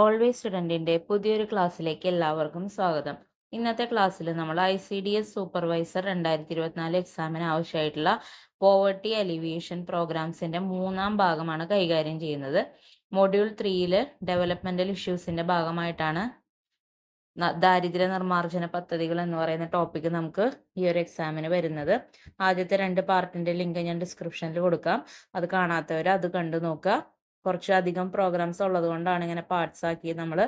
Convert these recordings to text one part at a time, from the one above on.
Always സ്റ്റുഡൻറ്റിൻ്റെ പുതിയൊരു ക്ലാസ്സിലേക്ക് എല്ലാവർക്കും സ്വാഗതം. ഇന്നത്തെ ക്ലാസ്സിൽ നമ്മൾ ICDS സൂപ്പർവൈസർ 2024 എക്സാമിന് ആവശ്യമായിട്ടുള്ള പോവർട്ടി അലിവിയേഷൻ പ്രോഗ്രാംസിൻ്റെ മൂന്നാം ഭാഗമാണ് കൈകാര്യം ചെയ്യുന്നത്. മൊഡ്യൂൾ 3 ഡെവലപ്മെൻറ്റൽ ഇഷ്യൂസിൻ്റെ ഭാഗമായിട്ടാണ് ദാരിദ്ര്യ നിർമ്മാർജ്ജന പദ്ധതികൾ എന്ന് പറയുന്ന ടോപ്പിക്ക് നമുക്ക് ഈ ഒരു എക്സാമിന് വരുന്നത്. ആദ്യത്തെ 2 പാർട്ടിൻ്റെ ലിങ്ക് ഞാൻ ഡിസ്ക്രിപ്ഷനിൽ കൊടുക്കാം. അത് കാണാത്തവർ അത് കണ്ടു നോക്കുക. കുറച്ചധികം പ്രോഗ്രാംസ് ഉള്ളത് കൊണ്ടാണ് ഇങ്ങനെ പാർട്സ് ആക്കി നമ്മൾ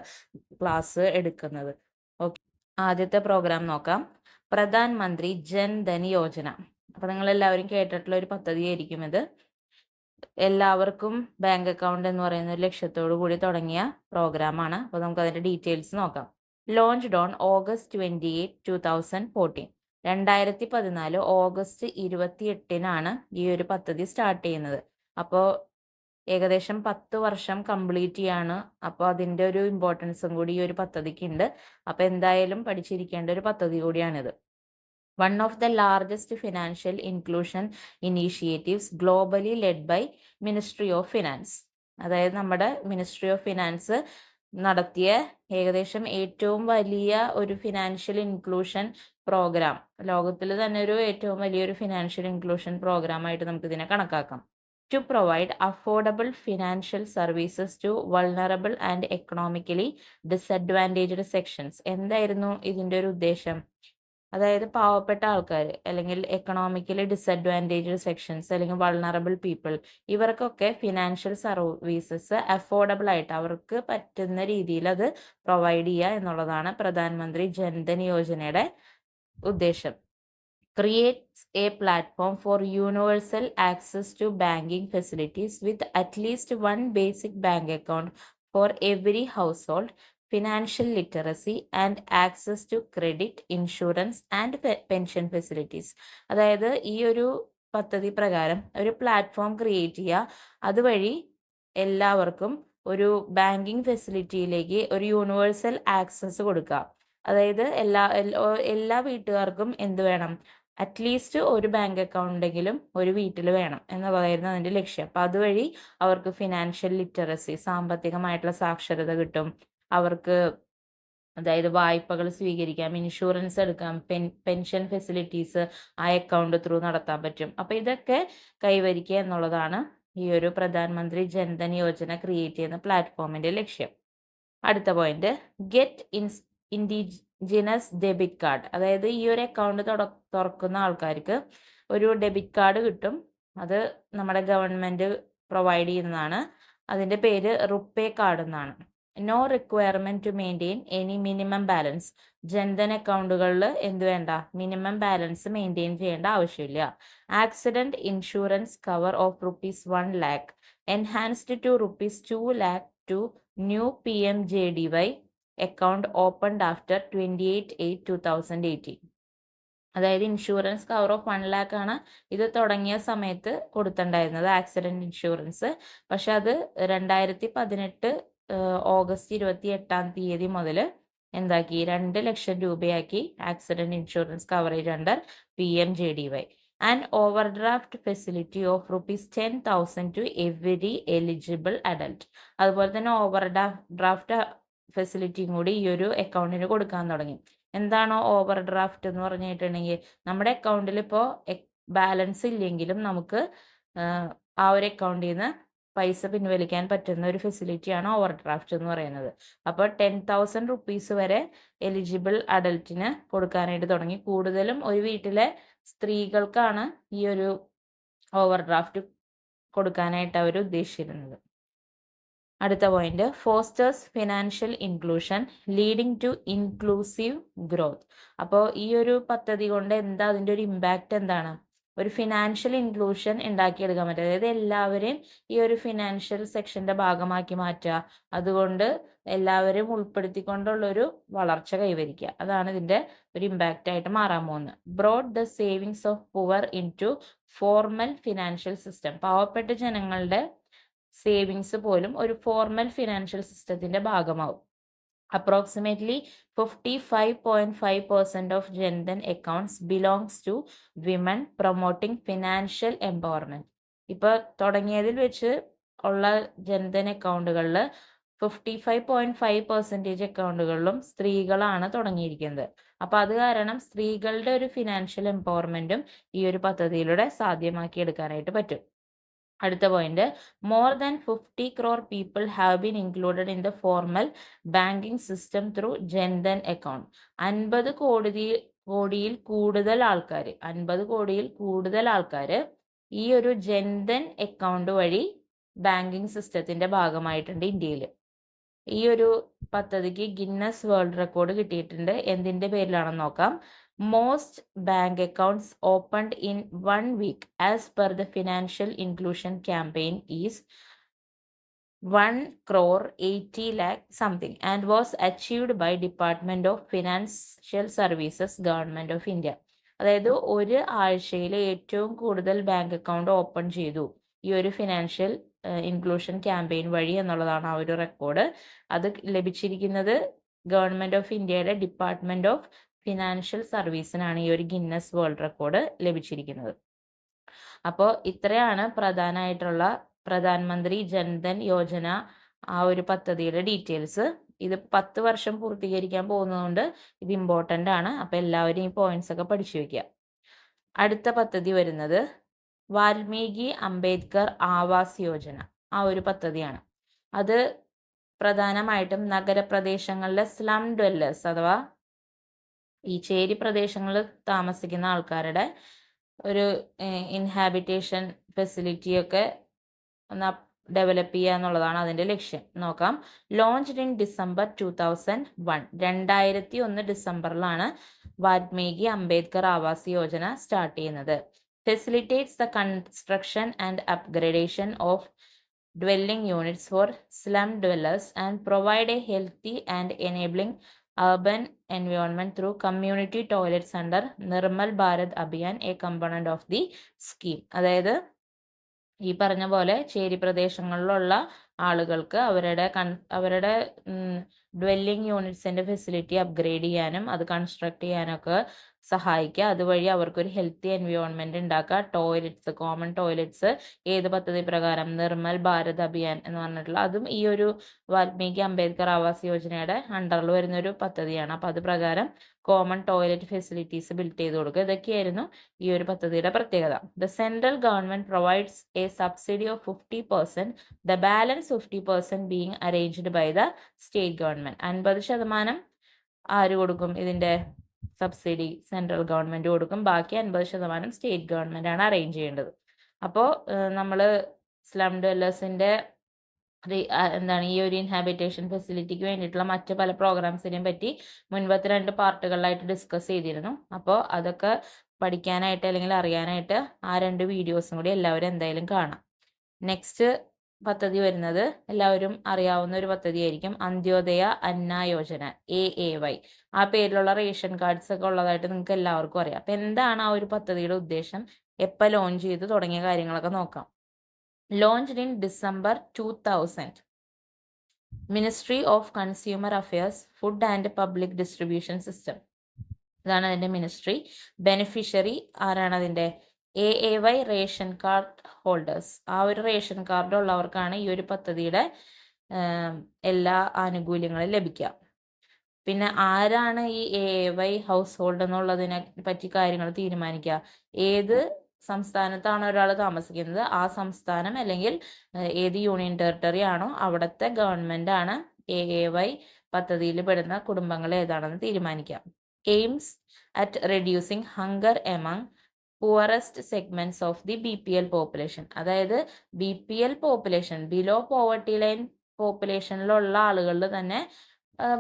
ക്ലാസ് എടുക്കുന്നത്. ഓക്കെ, ആദ്യത്തെ പ്രോഗ്രാം നോക്കാം. പ്രധാൻ മന്ത്രി ജൻ ധൻ യോജന. അപ്പൊ നിങ്ങൾ എല്ലാവരും കേട്ടിട്ടുള്ള ഒരു പദ്ധതിയായിരിക്കും ഇത്. എല്ലാവർക്കും ബാങ്ക് അക്കൗണ്ട് എന്ന് പറയുന്ന ഒരു ലക്ഷ്യത്തോടു കൂടി തുടങ്ങിയ പ്രോഗ്രാമാണ്. അപ്പോൾ നമുക്ക് അതിന്റെ ഡീറ്റെയിൽസ് നോക്കാം. Launched on August 28, 2014. 2014 ഓഗസ്റ്റ് 28-നാണ് ഈ ഒരു പദ്ധതി സ്റ്റാർട്ട് ചെയ്യുന്നത്. അപ്പോൾ ഏകദേശം 10 വർഷം കംപ്ലീറ്റ് ചെയ്യാണ്. അപ്പോൾ അതിൻ്റെ ഒരു ഇമ്പോർട്ടൻസും കൂടി ഈ ഒരു പദ്ധതിക്ക് ഉണ്ട്. അപ്പോൾ എന്തായാലും പഠിച്ചിരിക്കേണ്ട ഒരു പദ്ധതി കൂടിയാണിത്. One of the largest financial inclusion initiatives globally led by Ministry of Finance. അതായത് നമ്മുടെ മിനിസ്ട്രി ഓഫ് ഫിനാൻസ് നടത്തിയ ഏകദേശം ഏറ്റവും വലിയ ഒരു ഫിനാൻഷ്യൽ ഇൻക്ലൂഷൻ പ്രോഗ്രാം, ലോകത്തിൽ തന്നെ ഒരു ഏറ്റവും വലിയൊരു ഫിനാൻഷ്യൽ ഇൻക്ലൂഷൻ പ്രോഗ്രാം ആയിട്ട് നമുക്ക് ഇതിനെ കണക്കാക്കാം. To provide affordable financial services to vulnerable and economically disadvantaged sections. എന്തായിരുന്നു ഇതിന്റെ ഒരു ഉദ്ദേശം? അതായത് പാവപ്പെട്ട ആൾക്കാർ അല്ലെങ്കിൽ എക്കണോമിക്കലി ഡിസഡ്വാൻറ്റേജ്ഡ് സെക്ഷൻസ് അല്ലെങ്കിൽ വൾണറബിൾ പീപ്പിൾ, ഇവർക്കൊക്കെ ഫിനാൻഷ്യൽ സർവീസസ് അഫോർഡബിൾ ആയിട്ട് അവർക്ക് പറ്റുന്ന രീതിയിൽ അത് പ്രൊവൈഡ് ചെയ്യുക എന്നുള്ളതാണ് പ്രധാനമന്ത്രി ജൻധൻ യോജനയുടെ ഉദ്ദേശം. Creates a platform for universal access to banking facilities with at least one basic bank account for every household, financial literacy and access to credit, insurance and pension facilities. അതായത് ഈ ഒരു പദ്ധതി പ്രകാരം ഒരു പ്ലാറ്റ്ഫോം ക്രിയേറ്റ് ചെയ്യുക, അതുവഴി എല്ലാവർക്കും ഒരു ബാങ്കിങ് ഫെസിലിറ്റിയിലേക്ക് ഒരു യൂണിവേഴ്സൽ ആക്സസ് കൊടുക്കുക. അതായത് എല്ലാ വീട്ടുകാർക്കും എന്ത് വേണം, അറ്റ്ലീസ്റ്റ് ഒരു ബാങ്ക് അക്കൗണ്ടെങ്കിലും ഒരു വീട്ടിൽ വേണം എന്നുള്ളതായിരുന്നു അതിന്റെ ലക്ഷ്യം. അപ്പൊ അതുവഴി അവർക്ക് ഫിനാൻഷ്യൽ ലിറ്ററസി, സാമ്പത്തികമായിട്ടുള്ള സാക്ഷരത കിട്ടും. അവർക്ക് അതായത് വായ്പകൾ സ്വീകരിക്കാം, ഇൻഷുറൻസ് എടുക്കാം, പെൻഷൻ ഫെസിലിറ്റീസ് ആ അക്കൗണ്ട് ത്രൂ നടത്താൻ പറ്റും. അപ്പൊ ഇതൊക്കെ കൈവരിക്കുക എന്നുള്ളതാണ് ഈ ഒരു പ്രധാനമന്ത്രി ജൻധൻ യോജന ക്രിയേറ്റ് ചെയ്യുന്ന പ്ലാറ്റ്ഫോമിന്റെ ലക്ഷ്യം. അടുത്ത point, get indigenous debit card. അതായത് ഈ ഒരു അക്കൗണ്ട് തുറക്കുന്ന ആൾക്കാർക്ക് ഒരു ഡെബിറ്റ് കാർഡ് കിട്ടും. അത് നമ്മുടെ ഗവൺമെന്റ് പ്രൊവൈഡ് ചെയ്യുന്നതാണ്. അതിന്റെ പേര് റുപ്പേ കാർഡ് എന്നാണ്. No requirement to maintain any minimum balance. Jan Dhan അക്കൗണ്ടുകളിൽ എന്ത് വേണ്ട, മിനിമം ബാലൻസ് മെയിൻറ്റെയിൻ ചെയ്യേണ്ട ആവശ്യമില്ല. Accident insurance cover of ₹1 lakh enhanced to ₹2 lakh to new PMJDY account opened after 28/8/2018. അതായത് ഇൻഷുറൻസ് കവർ ഓഫ് 1 lakh ആണ് ഇത് തുടങ്ങിയ സമയത്ത് കൊടുത്തിട്ടുണ്ടായിരുന്നത്, ആക്സിഡന്റ് ഇൻഷുറൻസ്. പക്ഷെ അത് 2018 ഓഗസ്റ്റ് 28 മുതൽ എന്താക്കി, 2 ലക്ഷം രൂപയാക്കി accident insurance coverage under PMJDY. And overdraft facility of ₹10,000 to every eligible adult. അതുപോലെ തന്നെ ഓവർഡ്രാഫ്റ്റ് ഫെസിലിറ്റിയും കൂടി ഈ ഒരു അക്കൗണ്ടിന് കൊടുക്കാൻ തുടങ്ങി. എന്താണോ ഓവർ ഡ്രാഫ്റ്റ് എന്ന് പറഞ്ഞിട്ടുണ്ടെങ്കിൽ, നമ്മുടെ അക്കൗണ്ടിൽ ഇപ്പോൾ ബാലൻസ് ഇല്ലെങ്കിലും നമുക്ക് ആ ഒരു അക്കൗണ്ടിൽ നിന്ന് പൈസ പിൻവലിക്കാൻ പറ്റുന്ന ഒരു ഫെസിലിറ്റിയാണ് ഓവർ ഡ്രാഫ്റ്റ് എന്ന് പറയുന്നത്. അപ്പോൾ 10,000 rupees വരെ എലിജിബിൾ അഡൽട്ടിന് കൊടുക്കാനായിട്ട് തുടങ്ങി. കൂടുതലും ഒരു വീട്ടിലെ സ്ത്രീകൾക്കാണ് ഈ ഒരു ഓവർ ഡ്രാഫ്റ്റ് കൊടുക്കാനായിട്ട് അവർ ഉദ്ദേശിച്ചിരുന്നത്. അടുത്ത point, fosters financial inclusion leading to inclusive growth. അപ്പോൾ ഈ ഒരു പദ്ധതി കൊണ്ട് എന്താ അതിൻ്റെ ഒരു ഇമ്പാക്റ്റ് എന്താണ്? ഒരു ഫിനാൻഷ്യൽ ഇൻക്ലൂഷൻ ഉണ്ടാക്കിയെടുക്കാൻ പറ്റും. അതായത് എല്ലാവരെയും ഈ ഒരു ഫിനാൻഷ്യൽ സെക്ഷന്റെ ഭാഗമാക്കി മാറ്റുക, അതുകൊണ്ട് എല്ലാവരെയും ഉൾപ്പെടുത്തിക്കൊണ്ടുള്ള ഒരു വളർച്ച കൈവരിക്കുക. അതാണ് ഇതിന്റെ ഒരു ഇമ്പാക്റ്റ് ആയിട്ട് മാറാൻ പോകുന്നത്. Brought the savings of poor into formal financial system. പാവപ്പെട്ട ജനങ്ങളുടെ സേവിങ്സ് പോലും ഒരു ഫോർമൽ ഫിനാൻഷ്യൽ സിസ്റ്റത്തിന്റെ ഭാഗമാവും. Approximately 55.5% of Jan Dhan accounts belongs to women, promoting financial empowerment. ഇപ്പൊ തുടങ്ങിയതിൽ വെച്ച് ഉള്ള ജൻധൻ അക്കൗണ്ടുകളിൽ 55.5% അക്കൗണ്ടുകളിലും സ്ത്രീകളാണ് തുടങ്ങിയിരിക്കുന്നത്. അപ്പൊ അത് കാരണം സ്ത്രീകളുടെ ഒരു ഫിനാൻഷ്യൽ എംപവർമെന്റും ഈ ഒരു പദ്ധതിയിലൂടെ സാധ്യമാക്കി എടുക്കാനായിട്ട് പറ്റും. അടുത്ത point, more than 50 crore people have been included in the formal banking system through Jan Dhan account. 50 കോടിയിൽ കൂടുതൽ ആൾക്കാർ ഈ ഒരു ജൻധൻ അക്കൗണ്ട് വഴി ബാങ്കിങ് സിസ്റ്റത്തിന്റെ ഭാഗമായിട്ടുണ്ട് ഇന്ത്യയിൽ. ഈ ഒരു പദ്ധതിക്ക് ഗിന്നസ് വേൾഡ് റെക്കോർഡ് കിട്ടിയിട്ടുണ്ട്. എന്തിന്റെ പേരിലാണെന്ന് നോക്കാം. Most bank accounts opened in 1 week as per the financial inclusion campaign is 1,80 lakh something and was achieved by Department of Financial Services, Government of India. അതായത് ഒരു ആഴ്ചയിൽ ഏറ്റവും കൂടുതൽ ബാങ്ക് അക്കൗണ്ട് ഓപ്പൺ ചെയ്തു ഈ ഒരു ഫിനാൻഷ്യൽ ഇൻക്ലൂഷൻ ക്യാമ്പയിൻ വഴി എന്നുള്ളതാണ് ആ ഒരു റെക്കോർഡ്. അത് ലഭിച്ചിരിക്കുന്നത് ഗവൺമെന്റ് ഓഫ് ഇന്ത്യയുടെ ഡിപ്പാർട്ട്മെന്റ് ഓഫ് ഫിനാൻഷ്യൽ സർവീസിനാണ് ഈ ഒരു ഗിന്നസ് വേൾഡ് റെക്കോർഡ് ലഭിച്ചിരിക്കുന്നത്. അപ്പോൾ ഇത്രയാണ് പ്രധാനമായിട്ടുള്ള പ്രധാനമന്ത്രി ജൻധൻ യോജന ആ ഒരു പദ്ധതിയുടെ ഡീറ്റെയിൽസ്. ഇത് 10 വർഷം പൂർത്തീകരിക്കാൻ പോകുന്നതുകൊണ്ട് ഇത് ഇമ്പോർട്ടൻ്റ് ആണ്. അപ്പോൾ എല്ലാവരും ഈ പോയിന്റ്സ് ഒക്കെ പഠിച്ചു വെക്കുക. അടുത്ത പദ്ധതി വരുന്നത് വാൽമീകി അംബേദ്കർ ആവാസ് യോജന, ആ ഒരു പദ്ധതിയാണ്. അത് പ്രധാനമായിട്ടും നഗരപ്രദേശങ്ങളിലെ സ്ലം ഡ്വെല്ലേഴ്സ് അഥവാ ഈ ചേരി പ്രദേശങ്ങളിൽ താമസിക്കുന്ന ആൾക്കാരുടെ ഒരു ഇൻഹാബിറ്റേഷൻ ഫെസിലിറ്റി ഒക്കെ ഒന്ന് ഡെവലപ്പ് ചെയ്യുക എന്നുള്ളതാണ് അതിന്റെ ലക്ഷ്യം. നോക്കാം. Launched in December 2001. 2001 ഡിസംബറിലാണ് വാൽമീകി അംബേദ്കർ ആവാസ് യോജന സ്റ്റാർട്ട് ചെയ്യുന്നത്. Facilitates the construction and upgradation of dwelling units for slum dwellers and provide a healthy and enabling urban environment through community toilets under Nirmal Bharat Abhiyan, a component of the scheme. അതായത് ഈ പറഞ്ഞ പോലെ ചേരി പ്രദേശങ്ങളിലുള്ള ആളുകൾക്ക് അവരുടെ dwelling യൂണിറ്റ്സിന്റെ facility upgrade ചെയ്യാനും അത് കൺസ്ട്രക്ട് ചെയ്യാനൊക്കെ സഹായിക്കുക. അതുവഴി അവർക്കൊരു ഹെൽത്തി എൻവയോൺമെന്റ് ഉണ്ടാക്കുക. ടോയ്ലറ്റ്സ്, കോമൺ ടോയ്ലറ്റ്സ് ഏത് പദ്ധതി പ്രകാരം? നിർമ്മൽ ഭാരത് അഭിയാൻ എന്ന് പറഞ്ഞിട്ടുള്ള അതും ഈ ഒരു വാൽമീകി അംബേദ്കർ ആവാസ് യോജനയുടെ അണ്ടറിൽ വരുന്ന ഒരു പദ്ധതിയാണ്. അപ്പൊ അത് പ്രകാരം കോമൺ ടോയ്ലറ്റ് ഫെസിലിറ്റീസ് ബിൽഡ് ചെയ്ത് കൊടുക്കുക. ഇതൊക്കെയായിരുന്നു ഈ ഒരു പദ്ധതിയുടെ പ്രത്യേകത. The central government provides a subsidy of 50%, the balance 50% being arranged by the state government. 50% ആര് കൊടുക്കും? ഇതിന്റെ സബ്സിഡി സെൻട്രൽ ഗവൺമെന്റ് കൊടുക്കും. ബാക്കി 50% സ്റ്റേറ്റ് ഗവൺമെന്റ് ആണ് അറേഞ്ച് ചെയ്യേണ്ടത്. അപ്പോൾ നമ്മള് സ്ലം ഡ്വെല്ലേഴ്സിന്റെ എന്താണ് ഈ ഒരു ഇൻഹാബിറ്റേഷൻ ഫെസിലിറ്റിക്ക് വേണ്ടിയിട്ടുള്ള മറ്റ് പല പ്രോഗ്രാംസിനെയും പറ്റി മുൻപത്തെ 2 പാർട്ടുകളിലായിട്ട് ഡിസ്കസ് ചെയ്തിരുന്നു. അപ്പോൾ അതൊക്കെ പഠിക്കാനായിട്ട് അല്ലെങ്കിൽ അറിയാനായിട്ട് ആ 2 വീഡിയോസും കൂടി എല്ലാവരും എന്തായാലും കാണാം. നെക്സ്റ്റ് പദ്ധതി വരുന്നത് എല്ലാവരും അറിയാവുന്ന ഒരു പദ്ധതിയായിരിക്കും, അന്ത്യോദയ അന്ന യോജന, AAY. ആ പേരിലുള്ള റേഷൻ കാർഡ്സ് ഒക്കെ ഉള്ളതായിട്ട് നിങ്ങൾക്ക് എല്ലാവർക്കും അറിയാം. അപ്പൊ എന്താണ് ആ ഒരു പദ്ധതിയുടെ ഉദ്ദേശം, എപ്പോൾ ലോഞ്ച് ചെയ്ത് തുടങ്ങിയ കാര്യങ്ങളൊക്കെ നോക്കാം. Launched in December 2000. Ministry of Consumer Affairs, Food and Public Distribution System. ഇതാണ് അതിന്റെ മിനിസ്ട്രി. ബെനിഫിഷ്യറി ആരാണ് അതിന്റെ? AAY ration card holders. ആ ഒരു റേഷൻ കാർഡ് ഉള്ളവർക്കാണ് ഈ ഒരു പദ്ധതിയുടെ എല്ലാ ആനുകൂല്യങ്ങളും ലഭിക്കുക. പിന്നെ ആരാണ് ഈ AAY ഹൗസ് ഹോൾഡ് എന്നുള്ളതിനെ പറ്റി കാര്യങ്ങൾ തീരുമാനിക്കുക? ഏത് സംസ്ഥാനത്താണ് ഒരാൾ താമസിക്കുന്നത് ആ സംസ്ഥാനം അല്ലെങ്കിൽ ഏത് യൂണിയൻ ടെറിട്ടറി ആണോ അവിടുത്തെ ഗവൺമെന്റ് ആണ് AAY പദ്ധതിയിൽ പെടുന്ന കുടുംബങ്ങൾ ഏതാണെന്ന് തീരുമാനിക്കാം. Aims at reducing hunger among poorest segments of the BPL population. അതായത് BPL population, below poverty line പോപ്പുലേഷനിലുള്ള ആളുകളിൽ തന്നെ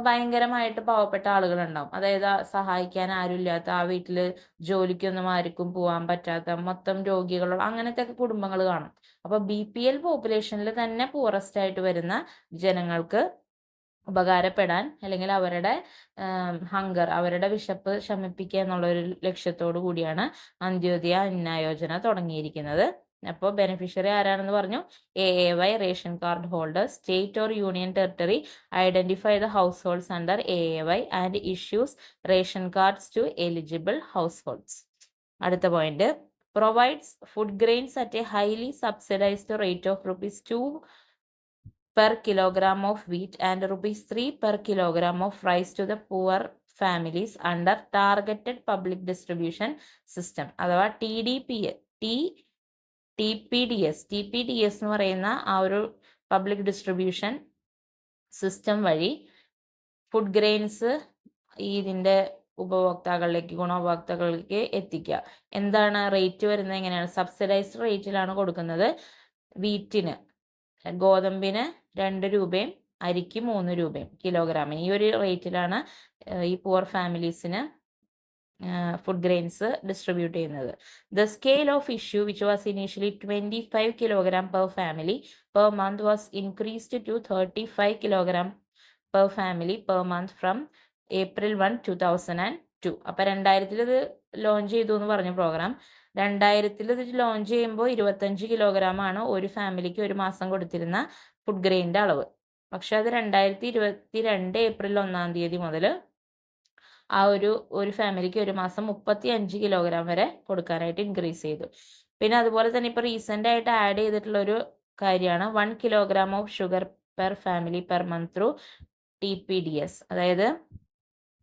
ഭയങ്കരമായിട്ട് പാവപ്പെട്ട ആളുകൾ ഉണ്ടാവും. അതായത് സഹായിക്കാൻ ആരുമില്ലാത്ത, ആ വീട്ടില് ജോലിക്കൊന്നും ആർക്കും പോകാൻ പറ്റാത്ത, മൊത്തം രോഗികളുള്ള അങ്ങനത്തെ കുടുംബങ്ങൾ കാണും. അപ്പൊ BPL പോപ്പുലേഷനിൽ തന്നെ പൂറസ്റ്റ് ആയിട്ട് വരുന്ന ജനങ്ങൾക്ക് ഉപകാരപ്പെടാൻ അല്ലെങ്കിൽ അവരുടെ ഹങ്കർ, അവരുടെ വിശപ്പ് ശമിപ്പിക്കുക എന്നുള്ള ഒരു ലക്ഷ്യത്തോടു കൂടിയാണ് അന്ത്യോദയ അന്ന യോജന തുടങ്ങിയിരിക്കുന്നത്. അപ്പോൾ ബെനിഫിഷ്യറി ആരാണെന്ന് പറഞ്ഞു? AAY ration card holders. State or union territory identify the households under AAY and issues ration cards to eligible households. അടുത്ത point, provides food grains at a highly subsidised rate of ₹2 per kilogram of wheat and rupees 3 per kilogram of rice to the poor families under targeted public distribution system അഥവാ TPDS എന്ന് പറയുന്ന ആ ഒരു public distribution system വഴി food grains ഇതിന്റെ ഗുണഭോക്താക്കളിലേക്ക് എത്തിക്കുക. എന്താണ് rate വരുന്നത്? എങ്ങനെയാണ്? സബ്സിഡൈസ്ഡ് റേറ്റിലാണ് കൊടുക്കുന്നത്. വീറ്റിന്, ഗോതമ്പിന് 2 രൂപയും അരിക്ക് 3 രൂപയും കിലോഗ്രാമിന്. ഈ ഒരു റേറ്റിലാണ് ഈ പുവർ ഫാമിലീസിന് ഫുഡ് ഗ്രെയിൻസ് ഡിസ്ട്രിബ്യൂട്ട് ചെയ്യുന്നത്. The scale of issue which was initially 25 kilogram per family per month was increased to 35 kilogram per family per month from April 1, 2002. അപ്പൊ 2000 ഇത് ലോഞ്ച് ചെയ്തു എന്ന് പറഞ്ഞ പ്രോഗ്രാം 2000 ഇത് ലോഞ്ച് ചെയ്യുമ്പോൾ 25 കിലോഗ്രാം ആണ് ഒരു ഫാമിലിക്ക് ഒരു മാസം കൊടുത്തിരുന്ന ഫുഡ് ഗ്രെയിൻ്റെ അളവ്. പക്ഷെ അത് 2022 April 1 തീയതി മുതൽ ആ ഒരു ഫാമിലിക്ക് ഒരു മാസം 35 കിലോഗ്രാം വരെ കൊടുക്കാനായിട്ട് ഇൻക്രീസ് ചെയ്തു. പിന്നെ അതുപോലെ തന്നെ ഇപ്പൊ റീസെന്റ് ആയിട്ട് ആഡ് ചെയ്തിട്ടുള്ള ഒരു കാര്യമാണ് 1 kilogram of sugar per family per month through TPDS. അതായത്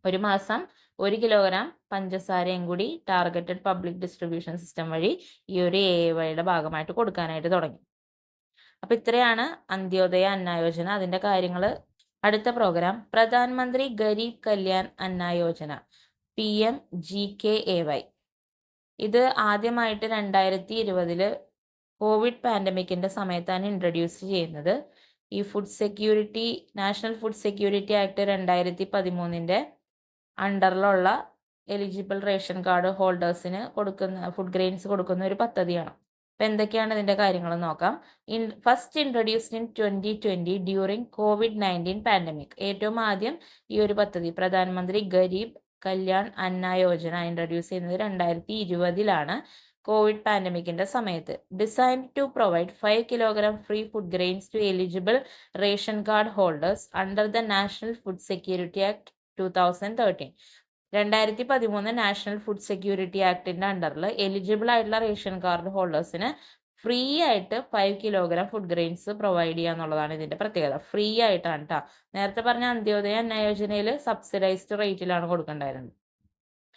ഒരു മാസം 1 കിലോഗ്രാം പഞ്ചസാരയും കൂടി ടാർഗറ്റഡ് പബ്ലിക് ഡിസ്ട്രിബ്യൂഷൻ സിസ്റ്റം വഴി ഈ ഒരു AAYയുടെ ഭാഗമായിട്ട് കൊടുക്കാനായിട്ട് തുടങ്ങി. അപ്പൊ ഇത്രയാണ് അന്ത്യോദയ അന്ന യോജന, അതിന്റെ കാര്യങ്ങൾ. അടുത്ത പ്രോഗ്രാം പ്രധാനമന്ത്രി ഗരീബ് കല്യാൺ അന്ന യോജന PMGKAY. ഇത് ആദ്യമായിട്ട് 2020 കോവിഡ് പാൻഡമിക്കിന്റെ സമയത്താണ് ഇൻട്രൊഡ്യൂസ് ചെയ്യുന്നത്. ഈ നാഷണൽ ഫുഡ് സെക്യൂരിറ്റി ആക്ട് 2013 അണ്ടറിലുള്ള എലിജിബിൾ റേഷൻ കാർഡ് ഹോൾഡേഴ്സിന് കൊടുക്കുന്ന ഫുഡ് ഗ്രെയിൻസ് കൊടുക്കുന്ന ഒരു പദ്ധതിയാണ്. അപ്പൊ എന്തൊക്കെയാണ് ഇതിന്റെ കാര്യങ്ങൾ നോക്കാം. First introduced in 2020 during COVID-19 pandemic. ഏറ്റവും ആദ്യം ഈ ഒരു പദ്ധതി പ്രധാനമന്ത്രി ഗരീബ് കല്യാൺ അന്ന യോജന ഇൻട്രൊഡ്യൂസ് ചെയ്യുന്നത് 2020 കോവിഡ് പാൻഡമിക്കിന്റെ സമയത്ത്. Designed to provide 5 kilogram free food grains to eligible ration card holders under the national food security act 2013. 2013 national food security ആക്ടിന്റെ അണ്ടറിൽ എലിജിബിൾ ആയിട്ടുള്ള റേഷൻ കാർഡ് ഹോൾഡേഴ്സിന് ഫ്രീ ആയിട്ട് 5 കിലോഗ്രാം ഫുഡ് ഗ്രെയിൻസ് പ്രൊവൈഡ് ചെയ്യുക എന്നുള്ളതാണ് ഇതിന്റെ പ്രത്യേകത. ഫ്രീ ആയിട്ടാണ് കേട്ടോ. നേരത്തെ പറഞ്ഞ അന്ത്യോദയ അന്ന യോജനയിൽ സബ്സിഡൈസ്ഡ് റേറ്റിലാണ് കൊടുക്കേണ്ടായിരുന്നത്.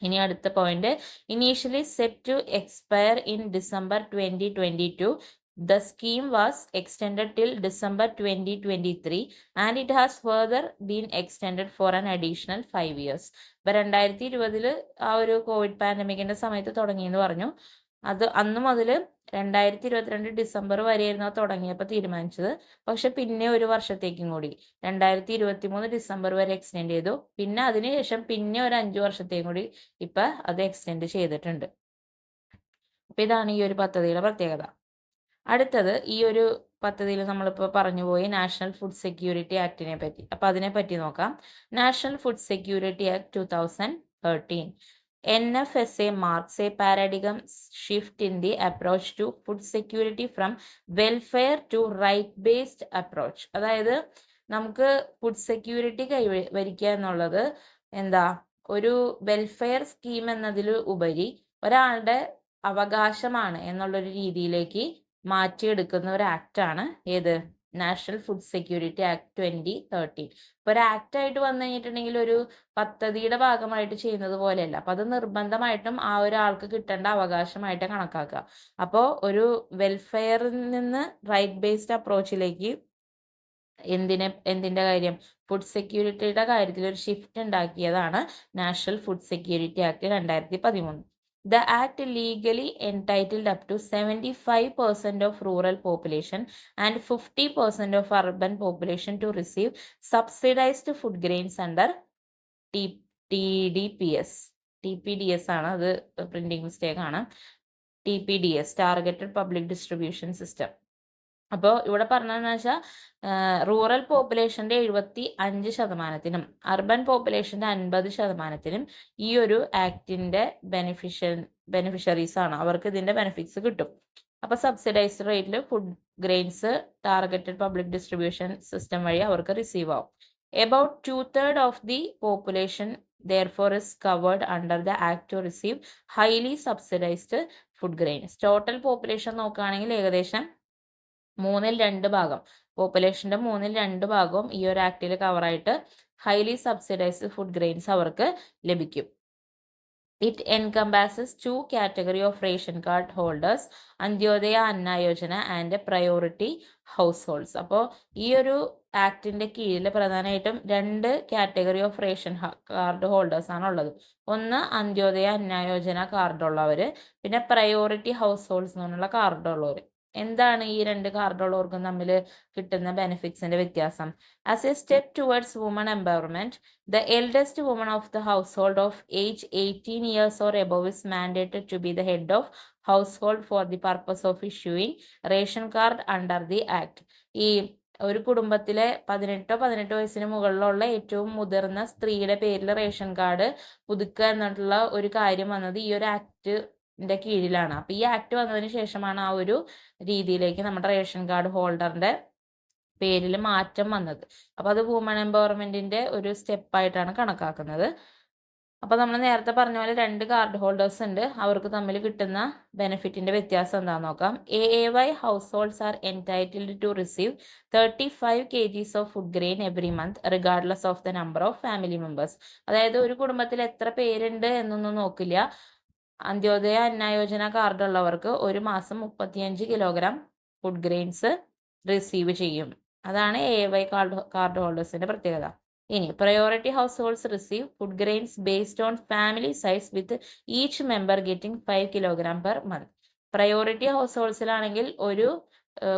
ഇനി അടുത്ത point, initially set to expire in December 2022. The scheme was extended till December 2023 and it has further been extended for an additional 5 years. ഇപ്പൊ 2020 ആ ഒരു കോവിഡ് പാൻഡമിക്കിന്റെ സമയത്ത് തുടങ്ങിയെന്ന് പറഞ്ഞു. അത് അന്ന് മുതൽ 2022 ഡിസംബർ വരെയായിരുന്നു തുടങ്ങിയപ്പോൾ തീരുമാനിച്ചത്. പക്ഷെ പിന്നെ ഒരു വർഷത്തേക്കും കൂടി 2023 ഡിസംബർ വരെ എക്സ്റ്റെൻഡ് ചെയ്തു. പിന്നെ അതിനുശേഷം പിന്നെ ഒരു 5 വർഷത്തേക്കും കൂടി ഇപ്പൊ അത് എക്സ്റ്റെൻഡ് ചെയ്തിട്ടുണ്ട്. അപ്പൊ ഇതാണ് ഈ ഒരു പദ്ധതിയുടെ പ്രത്യേകത. അടുത്തത് ഈ ഒരു പദ്ധതിയിൽ നമ്മളിപ്പോൾ പറഞ്ഞുപോയി നാഷണൽ ഫുഡ് സെക്യൂരിറ്റി ആക്ടിനെ പറ്റി. അപ്പൊ അതിനെപ്പറ്റി നോക്കാം. National food security act 2013. NFSA marks a paradigm shift in the approach to food security from welfare to right-based approach. അതായത് നമുക്ക് ഫുഡ് സെക്യൂരിറ്റി കൈവരിക്കുക എന്നുള്ളത് എന്താ ഒരു വെൽഫെയർ സ്കീം എന്നതിൽ ഉപരി ഒരാളുടെ അവകാശമാണ് എന്നുള്ളൊരു രീതിയിലേക്ക് മാറ്റിയെടുക്കുന്ന ഒരു ആക്ട് ആണ് ഏത്? National food security act 2013. ഇപ്പൊ ഒരു ആക്ട് ആയിട്ട് വന്നു കഴിഞ്ഞിട്ടുണ്ടെങ്കിൽ ഒരു പദ്ധതിയുടെ ഭാഗമായിട്ട് ചെയ്യുന്നത് പോലെയല്ല. അപ്പൊ അത് നിർബന്ധമായിട്ടും ആ ഒരാൾക്ക് കിട്ടേണ്ട അവകാശമായിട്ട് കണക്കാക്കുക. അപ്പോൾ ഒരു വെൽഫെയറിൽ നിന്ന് റൈറ്റ് ബേസ്ഡ് അപ്രോച്ചിലേക്ക് എന്തിന്റെ കാര്യം? ഫുഡ് സെക്യൂരിറ്റിയുടെ കാര്യത്തിൽ ഒരു ഷിഫ്റ്റ് ഉണ്ടാക്കിയതാണ് national food security act 2013. The act legally entitled up to 75% of rural population and 50% of urban population to receive subsidized food grains under TDPS. TPDS ആണ്, അത് പ്രിന്റിംഗ് മിസ്റ്റേക്ക് ആണ്. TPDS, Targeted Public Distribution System. അപ്പോൾ ഇവിടെ പറഞ്ഞതെന്ന് വെച്ചാൽ rural പോപ്പുലേഷന്റെ 75%-നും urban പോപ്പുലേഷന്റെ 50%-നും ഈ ഒരു ആക്ടിന്റെ beneficiaries ആണ്. അവർക്ക് ഇതിന്റെ ബെനിഫിറ്റ്സ് കിട്ടും. അപ്പൊ സബ്സിഡൈസ്ഡ് റേറ്റിൽ food grains targeted public distribution system വഴി അവർക്ക് റിസീവ് ആവും. About 2/3 of the population therefore is covered under the act to receive highly subsidized food grains. Total population നോക്കുകയാണെങ്കിൽ ഏകദേശം ഭാഗം, പോപ്പുലേഷന്റെ 2/3 ഈ ഒരു ആക്ടിൽ കവറായിട്ട് ഹൈലി സബ്സിഡൈസ്ഡ് ഫുഡ് ഗ്രെയിൻസ് അവർക്ക് ലഭിക്കും. It encompasses 2 categories of ration card holders, Antyodaya Anna Yojana and priority house holds. അപ്പോൾ ഈ ഒരു ആക്ടിന്റെ കീഴിൽ പ്രധാനമായിട്ടും 2 category of ration card holders ആണ് ഉള്ളത്. ഒന്ന് അന്ത്യോദയ അന്ന യോജന കാർഡ് ഉള്ളവര്, പിന്നെ പ്രയോറിറ്റി ഹൗസ് ഹോൾഡ്സ് എന്നുള്ള കാർഡ് ഉള്ളവര്. എന്താണ് ഈ 2 കാർഡ് ഉള്ളവർക്കും തമ്മിൽ കിട്ടുന്ന ബെനിഫിറ്റ്സിന്റെ വ്യത്യാസം? As A step towards woman empowerment, the eldest woman of the household of age 18 years or above is mandated to be the head of household for the purpose of issuing ration card under the act. ഈ ഒരു കുടുംബത്തിലെ 18 വയസ്സിന് മുകളിലുള്ള ഏറ്റവും മുതിർന്ന സ്ത്രീയുടെ പേരിൽ ration card പുതുക്കുക എന്നുള്ള ഒരു കാര്യം വന്നത് ഈ ഒരു ആക്ടിന്റെ കീഴിലാണ്. അപ്പൊ ഈ ആക്ട് വന്നതിന് ശേഷമാണ് ആ ഒരു രീതിയിലേക്ക് നമ്മുടെ റേഷൻ കാർഡ് ഹോൾഡറിന്റെ പേരിൽ മാറ്റം വന്നത്. അപ്പൊ അത് വുമൺ എംപവർമെന്റിന്റെ ഒരു സ്റ്റെപ്പായിട്ടാണ് കണക്കാക്കുന്നത്. അപ്പൊ നമ്മൾ നേരത്തെ പറഞ്ഞ പോലെ 2 കാർഡ് ഹോൾഡേഴ്സ് ഉണ്ട്, അവർക്ക് തമ്മിൽ കിട്ടുന്ന ബെനിഫിറ്റിന്റെ വ്യത്യാസം എന്താണെന്ന് നോക്കാം. AAY households are entitled to receive 35 kgs of food grain every month regardless of the number of family members. അതായത് ഒരു കുടുംബത്തിൽ എത്ര പേരുണ്ട് എന്നൊന്നും നോക്കില്ല, അന്ത്യോദയ അന്ന യോജന കാർഡ് ഉള്ളവർക്ക് ഒരു മാസം 35 കിലോഗ്രാം ഫുഡ് ഗ്രെയിൻസ് റിസീവ് ചെയ്യും. അതാണ് AAY കാർഡ് ഹോൾഡേഴ്സിന്റെ പ്രത്യേകത. ഇനി priority households receive food grains based on family size with each member getting 5 kilogram per month. Priority ഹൗസ് ഹോൾഡ്സിലാണെങ്കിൽ ഒരു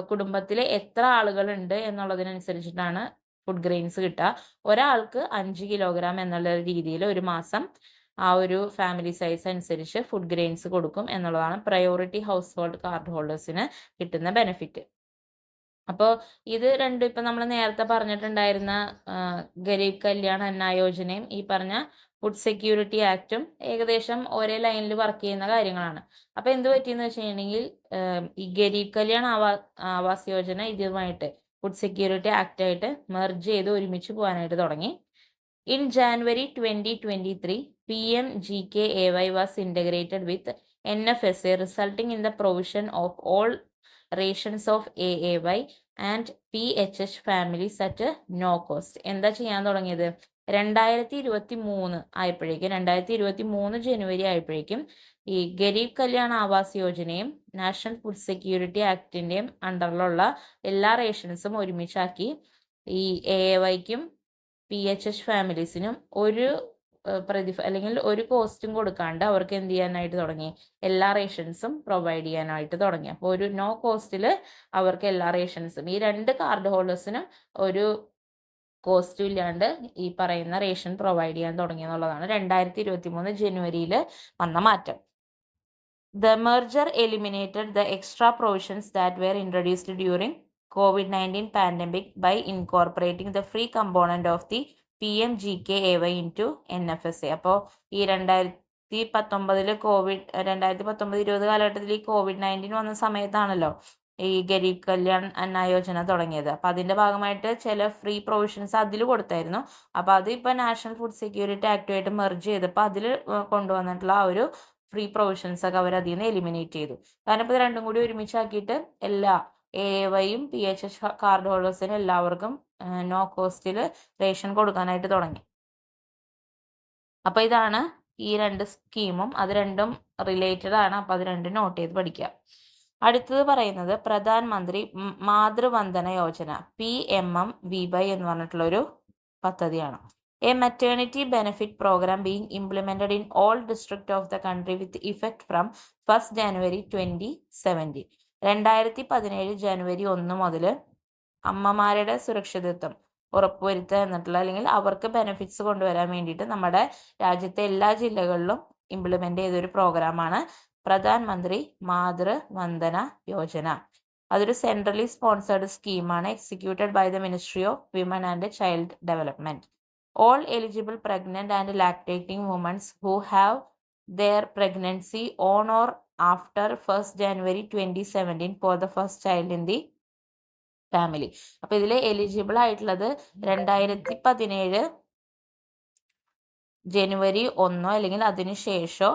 കുടുംബത്തിലെ എത്ര ആളുകൾ ഉണ്ട് എന്നുള്ളതിനനുസരിച്ചിട്ടാണ് ഫുഡ് ഗ്രെയിൻസ് കിട്ടുക. ഒരാൾക്ക് 5 കിലോഗ്രാം എന്നുള്ള രീതിയിൽ ഒരു മാസം ആ ഒരു ഫാമിലി സൈസ് അനുസരിച്ച് ഫുഡ് ഗ്രെയിൻസ് കൊടുക്കും എന്നുള്ളതാണ് പ്രയോറിറ്റി ഹൗസ് ഹോൾഡ് കാർഡ് ഹോൾഡേഴ്സിന് കിട്ടുന്ന ബെനിഫിറ്റ്. അപ്പോൾ ഇത് രണ്ടും ഇപ്പൊ നമ്മൾ നേരത്തെ പറഞ്ഞിട്ടുണ്ടായിരുന്ന ഗരീബ് കല്യാൺ അന്ന യോജനയും ഈ പറഞ്ഞ ഫുഡ് സെക്യൂരിറ്റി ആക്ടും ഏകദേശം ഒരേ ലൈനിൽ വർക്ക് ചെയ്യുന്ന കാര്യങ്ങളാണ്. അപ്പൊ എന്ത് പറ്റിയെന്ന് വെച്ചിട്ടുണ്ടെങ്കിൽ ഈ ഗരീബ് കല്യാൺ ആവാസ് യോജന ഇതുമായിട്ട് ഫുഡ് സെക്യൂരിറ്റി ആക്ട് ആയിട്ട് മെർജ് ചെയ്ത് ഒരുമിച്ച് പോകാനായിട്ട് തുടങ്ങി. In January 2023, PMGKAY was integrated with NFSA, resulting in the provision of all rations of AAY and PHH families at no cost. എന്താ ചെയ്യാൻ തുടങ്ങിയത്? 2023 ജനുവരി ആയപ്പോഴേക്കും ഈ ഗരീബ് കല്യാൺ ആവാസ് യോജനയും നാഷണൽ ഫുഡ് സെക്യൂരിറ്റി ആക്ടിന്റെയും അണ്ടറിലുള്ള എല്ലാ റേഷൻസും ഒരുമിച്ചാക്കി ഈ AAYക്കും PHH ഫാമിലീസിനും ഒരു അല്ലെങ്കിൽ ഒരു കോസ്റ്റും കൊടുക്കാണ്ട് അവർക്ക് എന്ത് ചെയ്യാനായിട്ട് തുടങ്ങി? എല്ലാ റേഷൻസും പ്രൊവൈഡ് ചെയ്യാനായിട്ട് തുടങ്ങി. അപ്പോൾ ഒരു നോ കോസ്റ്റിൽ അവർക്ക് എല്ലാ റേഷൻസും ഈ 2 കാർഡ് ഹോൾഡേഴ്സിനും ഒരു കോസ്റ്റും ഇല്ലാണ്ട് ഈ പറയുന്ന റേഷൻ പ്രൊവൈഡ് ചെയ്യാൻ തുടങ്ങി എന്നുള്ളതാണ് 2023 ജനുവരിയിൽ വന്ന മാറ്റം. The merger eliminated the extra provisions that were introduced during COVID-19 pandemic by incorporating the free component of the PMGKAY into NFSA. അപ്പോൾ ഈ 2019 കാലഘട്ടത്തിൽ ഈ COVID-19 വന്ന സമയത്താണല്ലോ ഈ ഗരീബ് കല്യാൺ അന്ന യോജന തുടങ്ങിയത്. അപ്പൊ അതിന്റെ ഭാഗമായിട്ട് ചില ഫ്രീ പ്രൊവിഷൻസ് അതിൽ കൊടുത്തായിരുന്നു. അപ്പൊ അത് ഇപ്പൊ നാഷണൽ ഫുഡ് സെക്യൂരിറ്റി ആക്ടുമായിട്ട് മെർജ് ചെയ്തപ്പോൾ അതിൽ കൊണ്ടുവന്നിട്ടുള്ള ആ ഒരു ഫ്രീ പ്രൊവിഷൻസ് ഒക്കെ അവർ അതിൽ നിന്ന് എലിമിനേറ്റ് ചെയ്തു. കാരണം ഇപ്പൊ രണ്ടും കൂടി ഒരുമിച്ചാക്കിയിട്ട് എല്ലാ AAYയും PHH കാർഡ് ഹോൾഡേഴ്സിനും എല്ലാവർക്കും നോ കോസ്റ്റിൽ റേഷൻ കൊടുക്കാനായിട്ട് തുടങ്ങി. അപ്പൊ ഇതാണ് ഈ 2 സ്കീമും, അത് രണ്ടും റിലേറ്റഡ് ആണ്. അപ്പൊ അത് രണ്ടും നോട്ട് ചെയ്ത് പഠിക്കുക. അടുത്തത് പറയുന്നത് പ്രധാൻ മന്ത്രി മാതൃവന്ദന യോജന PMMVY എന്ന് പറഞ്ഞിട്ടുള്ള ഒരു പദ്ധതിയാണ്. A maternity benefit program being implemented in all districts of the country with effect from 1st January 2017. 2017 ജനുവരി 1 മുതൽ അമ്മമാരുടെ സുരക്ഷിതത്വം ഉറപ്പുവരുത്തുക എന്നിട്ടുള്ള അല്ലെങ്കിൽ അവർക്ക് ബെനിഫിറ്റ്സ് കൊണ്ടുവരാൻ വേണ്ടിയിട്ട് നമ്മുടെ രാജ്യത്തെ എല്ലാ ജില്ലകളിലും ഇംപ്ലിമെന്റ് ചെയ്തൊരു പ്രോഗ്രാമാണ് പ്രധാൻ മന്ത്രി മാതൃവന്ദന യോജന. അതൊരു സെൻട്രലി സ്പോൺസേർഡ് സ്കീമാണ്, executed by the ministry of women and child development. All eligible pregnant and lactating women who have their pregnancy on or after 1st January 2017 for the first child in the family. അപ്പൊ ഇതിൽ eligible ആയിട്ടുള്ളത് 2017 ജനുവരി 1 അല്ലെങ്കിൽ അതിനുശേഷോ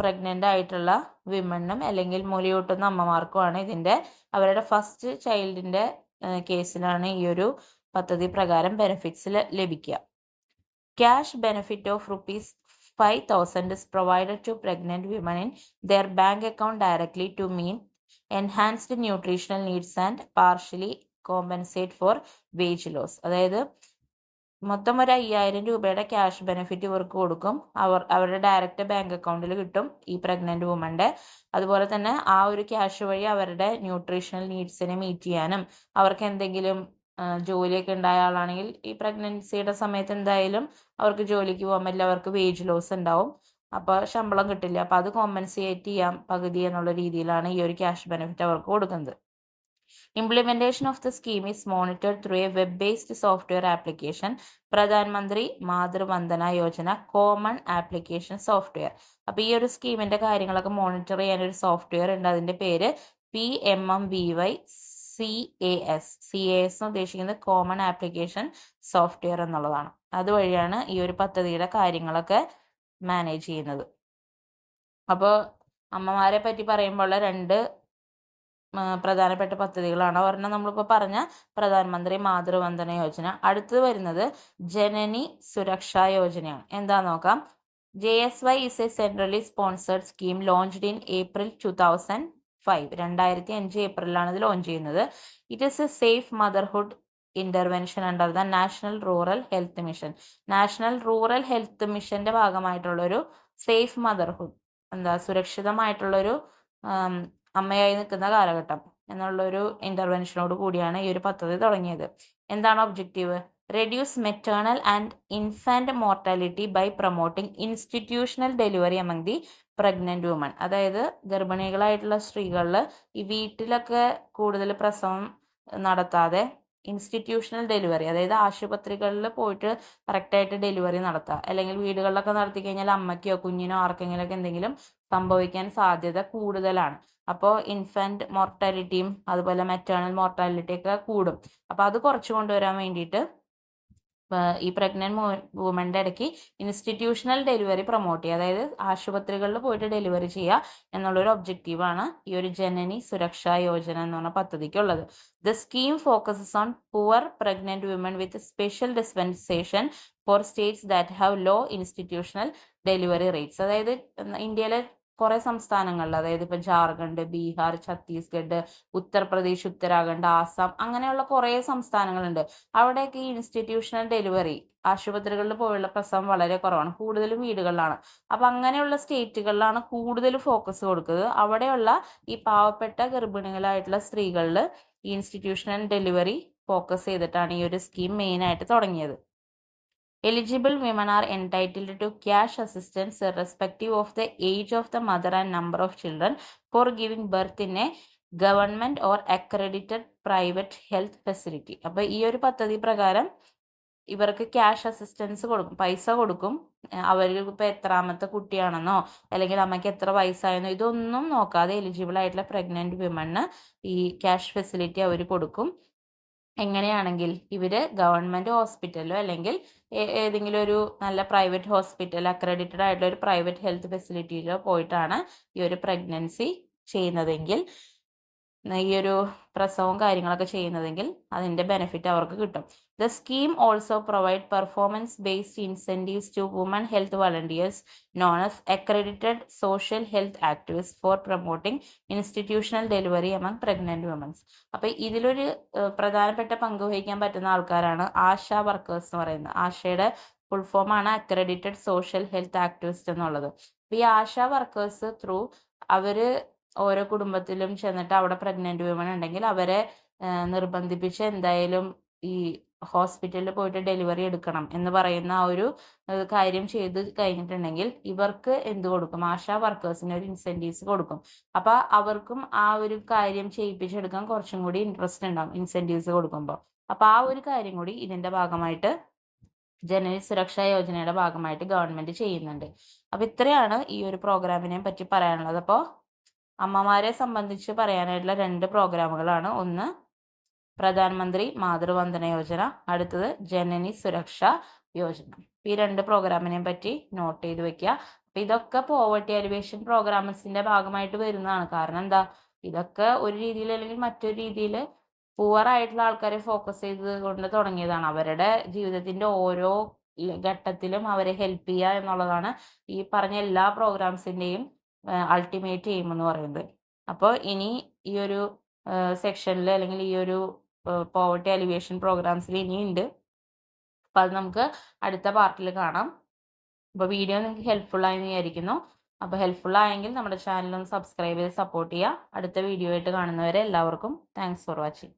pregnant ആയിട്ടുള്ള വിമണിനും അല്ലെങ്കിൽ മുലയൂട്ടുന്ന അമ്മമാർക്കുമാണ് അവരുടെ first ചൈൽഡിൻ്റെ കേസിലാണ് ഈ ഒരു പദ്ധതി പ്രകാരം ബെനിഫിറ്റ്സ് ലഭിക്കുക. Cash benefit of ₹5,000 is provided to pregnant women in their bank account directly to meet enhanced nutritional needs and partially compensate for wage loss. അതായത് മൊത്തം ഒരു 5,000 രൂപയുടെ ക്യാഷ് ബെനിഫിറ്റ് ഇവർക്ക് കൊടുക്കും. അവരുടെ ഡയറക്റ്റ് ബാങ്ക് അക്കൗണ്ടിൽ കിട്ടും ഈ പ്രഗ്നന്റ് വുമന്റെ. അതുപോലെ തന്നെ ആ ഒരു ക്യാഷ് വഴി അവരുടെ ന്യൂട്രീഷണൽ നീഡ്സിനെ മീറ്റ് ചെയ്യാനും അവർക്ക് എന്തെങ്കിലും ജോലിയൊക്കെ ഉണ്ടായ ആളാണെങ്കിൽ ഈ പ്രഗ്നൻസിയുടെ സമയത്ത് എന്തായാലും അവർക്ക് ജോലിക്ക് പോകാൻ പറ്റില്ല, അവർക്ക് വേജ് ലോസ് ഉണ്ടാവും, അപ്പോൾ ശമ്പളം കിട്ടില്ല. അപ്പോൾ അത് കോമ്പൻസേറ്റ് ചെയ്യാം പകുതി എന്നുള്ള രീതിയിലാണ് ഈ ഒരു ക്യാഷ് ബെനിഫിറ്റ് അവർക്ക് കൊടുക്കുന്നത്. Implementation of the scheme is monitored through a web-based software application, Pradhan Mantri Madru Vandana Yojana Common Application Software. അപ്പോൾ ഈ ഒരു സ്കീമിന്റെ കാര്യങ്ങളൊക്കെ മോണിറ്റർ ചെയ്യാൻ ഒരു സോഫ്റ്റ്വെയർ ഉണ്ട്. അതിന്റെ പേര് PMMVY CAS. CAS എന്ന് ഉദ്ദേശിക്കുന്നത് കോമൺ ആപ്ലിക്കേഷൻ സോഫ്റ്റ്വെയർ എന്നുള്ളതാണ്. അതുവഴിയാണ് ഈ ഒരു പദ്ധതിയുടെ കാര്യങ്ങളൊക്കെ മാനേജ് ചെയ്യുന്നത്. അപ്പോൾ അമ്മമാരെ പറ്റി പറയുമ്പോൾ രണ്ട് പ്രധാനപ്പെട്ട പദ്ധതികളാണ്. ഒരെണ്ണം നമ്മളിപ്പോൾ പറഞ്ഞ പ്രധാനമന്ത്രി മാതൃവന്ദന യോജന. അടുത്തത് വരുന്നത് ജനനി സുരക്ഷാ യോജനയാണ്. എന്താ നോക്കാം. JSY is a centrally sponsored scheme launched in April 2005. 2005 ഏപ്രിലാണ് ഇത് ലോഞ്ച് ചെയ്യുന്നത്. It is A safe motherhood intervention under the national rural health mission. National rural health മിഷന്റെ ഭാഗമായിട്ടുള്ളൊരു സേഫ് മദർഹുഡ്, സുരക്ഷിതമായിട്ടുള്ളൊരു അമ്മയായി നിൽക്കുന്ന കാലഘട്ടം എന്നുള്ളൊരു ഇന്റർവെൻഷനോട് കൂടിയാണ് ഈ ഒരു പദ്ധതി തുടങ്ങിയത്. എന്താണ് objective? Reduce maternal and infant mortality by promoting institutional delivery among the pregnant woman. അതായത് ഗർഭിണികളായിട്ടുള്ള സ്ത്രീകളിൽ ഈ വീട്ടിലൊക്കെ കൂടുതൽ പ്രസവം നടത്താതെ ഇൻസ്റ്റിറ്റ്യൂഷണൽ ഡെലിവറി, അതായത് ആശുപത്രികളിൽ പോയിട്ട് കറക്റ്റായിട്ട് ഡെലിവറി നടത്തുക, അല്ലെങ്കിൽ വീടുകളിലൊക്കെ നടത്തി കഴിഞ്ഞാൽ അമ്മയ്ക്കോ കുഞ്ഞിനോ ആർക്കെങ്കിലുമൊക്കെ എന്തെങ്കിലും സംഭവിക്കാൻ സാധ്യത കൂടുതലാണ്. അപ്പോൾ ഇൻഫന്റ് മോർട്ടാലിറ്റിയും അതുപോലെ മെറ്റേണൽ മോർട്ടാലിറ്റി ഒക്കെ കൂടും. അപ്പോൾ അത് കുറച്ചു കൊണ്ടുവരാൻ വേണ്ടിയിട്ട് ഈ പ്രഗ്നന്റ് വുമന്റെ ഇടയ്ക്ക് ഇൻസ്റ്റിറ്റ്യൂഷണൽ ഡെലിവറി പ്രൊമോട്ട് ചെയ്യുക, അതായത് ആശുപത്രികളിൽ പോയിട്ട് ഡെലിവറി ചെയ്യുക എന്നുള്ളൊരു ഒബ്ജക്റ്റീവാണ് ഈ ഒരു ജനനി സുരക്ഷാ യോജന എന്ന് പറഞ്ഞ പദ്ധതിക്കുള്ളത്. The scheme focuses on poor pregnant women with special dispensation for states that have low institutional delivery rates. അതായത് ഇന്ത്യയിലെ കുറെ സംസ്ഥാനങ്ങളിൽ, അതായത് ഇപ്പൊ ജാർഖണ്ഡ്, ബീഹാർ, ഛത്തീസ്ഗഡ്, ഉത്തർപ്രദേശ്, ഉത്തരാഖണ്ഡ്, ആസാം, അങ്ങനെയുള്ള കുറെ സംസ്ഥാനങ്ങളുണ്ട്. അവിടെയൊക്കെ ഈ ഇൻസ്റ്റിറ്റ്യൂഷണൽ ഡെലിവറി, ആശുപത്രികളിൽ പോയുള്ള പ്രസവം വളരെ കുറവാണ്, കൂടുതലും വീടുകളിലാണ്. അപ്പൊ അങ്ങനെയുള്ള സ്റ്റേറ്റുകളിലാണ് കൂടുതൽ ഫോക്കസ് കൊടുക്കുന്നത്. അവിടെയുള്ള ഈ പാവപ്പെട്ട ഗർഭിണികളായിട്ടുള്ള സ്ത്രീകളിൽ ഈ ഇൻസ്റ്റിറ്റ്യൂഷണൽ ഡെലിവറി ഫോക്കസ് ചെയ്തിട്ടാണ് ഈ ഒരു സ്കീം മെയിൻ ആയിട്ട് തുടങ്ങിയത്. Eligible women are entitled to cash assistance irrespective of the age of the mother and number of children for giving birth in a government or accredited private health facility. അപ്പോൾ ഈ ഒരു പദ്ധതി പ്രകാരം ഇവർക്ക് cash assistance കൊടുക്കും, പൈസ കൊടുക്കും. അവർക്ക് ഇപ്പോൾ എത്രാമത്തെ കുട്ടിയാണെന്നോ അല്ലെങ്കിൽ അമ്മയ്ക്ക് എത്ര വയസ്സായെന്നോ ഇതൊന്നും നോക്കാതെ എലിജിബിൾ ആയിട്ടുള്ള പ്രഗ്നന്റ് വിമണിന് ഈ ക്യാഷ് ഫെസിലിറ്റി അവർ കൊടുക്കും. എങ്ങനെയാണെങ്കിൽ ഇവര് ഗവൺമെന്റ് ഹോസ്പിറ്റലിലോ അല്ലെങ്കിൽ ഏതെങ്കിലും ഒരു നല്ല പ്രൈവറ്റ് ഹോസ്പിറ്റൽ, അക്രഡിറ്റഡ് ആയിട്ടുള്ള ഒരു പ്രൈവറ്റ് ഹെൽത്ത് ഫെസിലിറ്റിയിലോ പോയിട്ടാണ് ഈ ഒരു പ്രഗ്നൻസി ചെയ്യുന്നതെങ്കിൽ, ഈ ഒരു പ്രസവവും കാര്യങ്ങളൊക്കെ ചെയ്യുന്നതെങ്കിൽ അതിന്റെ ബെനിഫിറ്റ് അവർക്ക് കിട്ടും. The scheme also provide performance-based incentives to women health volunteers known as accredited social health activists for promoting institutional delivery among pregnant women. അപ്പൊ ഇതിലൊരു പ്രധാനപ്പെട്ട പങ്ക് വഹിക്കാൻ പറ്റുന്ന ആൾക്കാരാണ് ആശാ വർക്കേഴ്സ് എന്ന് പറയുന്നത്. ആശയുടെ ഫുൾ ഫോം ആണ് അക്രഡിറ്റഡ് സോഷ്യൽ ഹെൽത്ത് ആക്ടിവിസ്റ്റ് എന്നുള്ളത്. അപ്പൊ ഈ ആശാ വർക്കേഴ്സ് ത്രൂ അവര് ഓരോ കുടുംബത്തിലും ചെന്നിട്ട് അവിടെ പ്രഗ്നന്റ് വിമൺ ഉണ്ടെങ്കിൽ അവരെ നിർബന്ധിപ്പിച്ച് എന്തായാലും ഈ ഹോസ്പിറ്റലിൽ പോയിട്ട് ഡെലിവറി എടുക്കണം എന്ന് പറയുന്ന ആ ഒരു കാര്യം ചെയ്ത് കഴിഞ്ഞിട്ടുണ്ടെങ്കിൽ ഇവർക്ക് എന്ത് കൊടുക്കും? ആശാ വർക്കേഴ്സിന് ഒരു ഇൻസെന്റീവ്സ് കൊടുക്കും. അപ്പൊ അവർക്കും ആ ഒരു കാര്യം ചെയ്യിപ്പിച്ചെടുക്കാൻ കുറച്ചും കൂടി ഇൻട്രസ്റ്റ് ഉണ്ടാവും ഇൻസെന്റീവ്സ് കൊടുക്കുമ്പോൾ. അപ്പൊ ആ ഒരു കാര്യം കൂടി ഇതിന്റെ ഭാഗമായിട്ട് ജനനി സുരക്ഷാ യോജനയുടെ ഭാഗമായിട്ട് ഗവൺമെന്റ് ചെയ്യുന്നുണ്ട്. അപ്പൊ ഇത്രയാണ് ഈ ഒരു പ്രോഗ്രാമിനെ പറ്റി പറയാനുള്ളത്. അപ്പോൾ അമ്മമാരെ സംബന്ധിച്ച് പറയാനായിട്ടുള്ള 2 പ്രോഗ്രാമുകളാണ്. ഒന്ന് പ്രധാനമന്ത്രി മാതൃവന്ദന യോജന, അടുത്തത് ജനനി സുരക്ഷാ യോജന. ഈ 2 പ്രോഗ്രാമിനെ പറ്റി നോട്ട് ചെയ്ത് വെക്കുക. അപ്പൊ ഇതൊക്കെ പോവർട്ടി അലിവേഷൻ പ്രോഗ്രാംസിന്റെ ഭാഗമായിട്ട് വരുന്നതാണ്. കാരണം എന്താ, ഇതൊക്കെ ഒരു രീതിയിൽ അല്ലെങ്കിൽ മറ്റൊരു രീതിയിൽ പുവർ ആയിട്ടുള്ള ആൾക്കാരെ ഫോക്കസ് ചെയ്ത് കൊണ്ട് തുടങ്ങിയതാണ്. അവരുടെ ജീവിതത്തിന്റെ ഓരോ ഘട്ടത്തിലും അവരെ ഹെൽപ്പ് ചെയ്യുക എന്നുള്ളതാണ് ഈ പറഞ്ഞ എല്ലാ പ്രോഗ്രാംസിന്റെയും അൾട്ടിമേറ്റ് എയിം എന്ന് പറയുന്നത്. അപ്പോൾ ഇനി ഈ ഒരു സെക്ഷനിൽ അല്ലെങ്കിൽ ഈ ഒരു പോവർട്ടി അലിവേഷൻ പ്രോഗ്രാംസിൽ ഇനിയുണ്ട്. അപ്പൊ അത് നമുക്ക് അടുത്ത പാർട്ടിൽ കാണാം. അപ്പോൾ വീഡിയോ നിങ്ങൾക്ക് ഹെൽപ്ഫുൾ ആയെന്ന് വിചാരിക്കുന്നു. അപ്പോൾ ഹെൽപ്ഫുൾ ആയെങ്കിൽ നമ്മുടെ ചാനൽ ഒന്ന് സബ്സ്ക്രൈബ് ചെയ്ത് സപ്പോർട്ട് ചെയ്യുക. അടുത്ത വീഡിയോ ആയിട്ട് കാണുന്നവരെ എല്ലാവർക്കും താങ്ക്സ് ഫോർ വാച്ചിങ്.